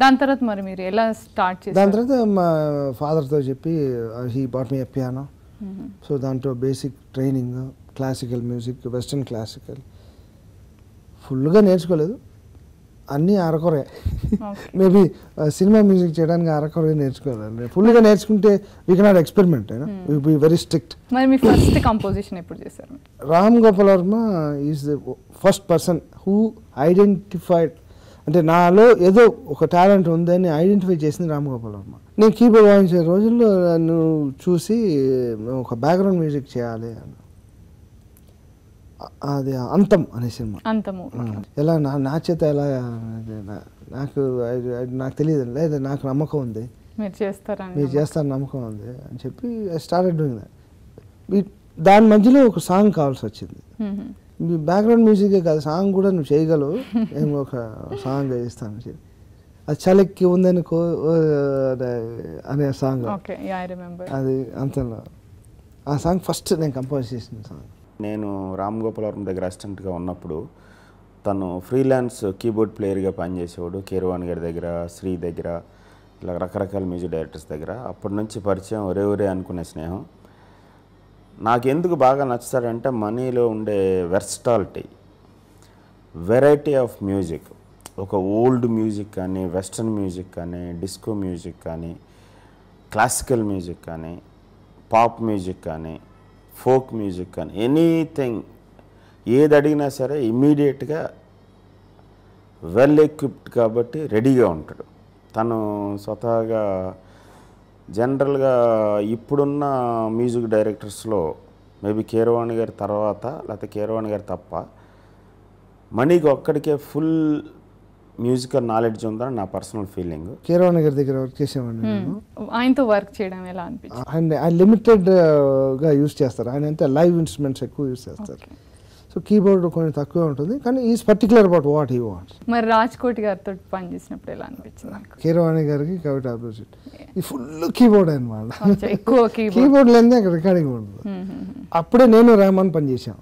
దాని తర్వాత మరి మీరు ఎలా స్టార్ట్ చేశారు? దాని తర్వాత మా ఫాదర్తో చెప్పి he bought me a piano. So దాంట్లో basic training, classical music, western classical ఫుల్గా నేర్చుకోలేదు, అన్నీ అరకొరే. మేబీ సినిమా మ్యూజిక్ చేయడానికి అరకొరే నేర్చుకోలేదు. ఫుల్గా నేర్చుకుంటే we cannot experiment, we be very strict. మరి మీ ఫస్ట్ కంపోజిషన్ ఎప్పుడు చేశారు? Ram Gopal Varma is the first person who identified, అంటే నాలో ఏదో ఒక టాలెంట్ ఉందని ఐడెంటిఫై చేసింది రామ్ గోపాల్ వర్మ. నేను కీబోర్డ్ వాయించే రోజుల్లో నన్ను చూసి ఒక బ్యాక్గ్రౌండ్ మ్యూజిక్ చేయాలి అని, అది అంతం అనే సినిమా. అంతము ఎలా నా చేత ఎలా, నాకు తెలియదు, లేదా నాకు నమ్మకం ఉంది మీరు చేస్తారని, మీరు చేస్తారని నమ్మకం ఉంది అని చెప్పి ఐ స్టార్టెడ్ డూయింగ్ దట్. దాని మధ్యలో ఒక సాంగ్ కావాల్సి వచ్చింది. బ్యాక్గ్రౌండ్ మ్యూజికే కాదు, సాంగ్ కూడా నువ్వు చేయగలవు, నేను ఒక సాంగ్ చేస్తాను చెప్పి, అది చలెక్కి ఉందనుకో అనే సాంగ్, అది అంతలో ఆ సాంగ్ ఫస్ట్ నేను కంపోజ్ చేసిన సాంగ్. నేను రామ్ గోపాల్ వర్మ దగ్గర అసిస్టెంట్గా ఉన్నప్పుడు తను ఫ్రీలాన్స్ కీబోర్డ్ ప్లేయర్గా పనిచేసేవాడు. కీరవాణి గారి దగ్గర, శ్రీ దగ్గర, ఇలా రకరకాల మ్యూజిక్ డైరెక్టర్స్ దగ్గర. అప్పటి నుంచి పరిచయం, ఒరే ఒరే అనుకునే స్నేహం. నాకు ఎందుకు బాగా నచ్చుతాడంటే మనీలో ఉండే వెర్సటాలిటీ, వెరైటీ ఆఫ్ మ్యూజిక్. ఒక ఓల్డ్ మ్యూజిక్ కానీ, వెస్ట్రన్ మ్యూజిక్ కానీ, డిస్కో మ్యూజిక్ కానీ, క్లాసికల్ మ్యూజిక్ కానీ, పాప్ మ్యూజిక్ కానీ, ఫోక్ మ్యూజిక్ కానీ, ఎనీథింగ్ ఏది అడిగినా సరే ఇమ్మీడియట్గా వెల్ ఎక్విప్డ్ కాబట్టి రెడీగా ఉంటాడు. తను స్వతహాగా జనరల్గా ఇప్పుడున్న మ్యూజిక్ డైరెక్టర్స్లో మేబీ కీరవాణి గారి తర్వాత, లేకపోతే కీరవాణి గారి తప్ప మనీకి ఒక్కడికే ఫుల్ మ్యూజికల్ నాలెడ్జ్ ఉందని నా పర్సనల్ ఫీలింగ్. కీరవాణి గారి దగ్గర వర్క్ చేసేవాడిని నేను. ఆయనతో వర్క్ చేయడం ఎలా అనిపించింది? ఆయన లిమిటెడ్గా యూజ్ చేస్తారు, ఆయన అంతే లైవ్ ఇన్స్ట్రుమెంట్స్ ఎక్కువ యూజ్ చేస్తారు. సో కీబోర్డ్ కొంచెం తక్కువ ఉంటుంది, కానీ is particular about what he wants. మరి రాజ్కోట్ గారితో పనిచేసినప్పుడు ఎలా అనిపించింది? కీరవాణి గారికి కాబట్టి ఆపోజిట్, ఈ ఫుల్ కీబోర్డ్ అనమాట, ఎక్కువ కీబోర్డ్ లేదే అక్కడ రికార్డింగ్ ఉండదు. అప్పుడే నేను రెహమాన్ పనిచేసాను.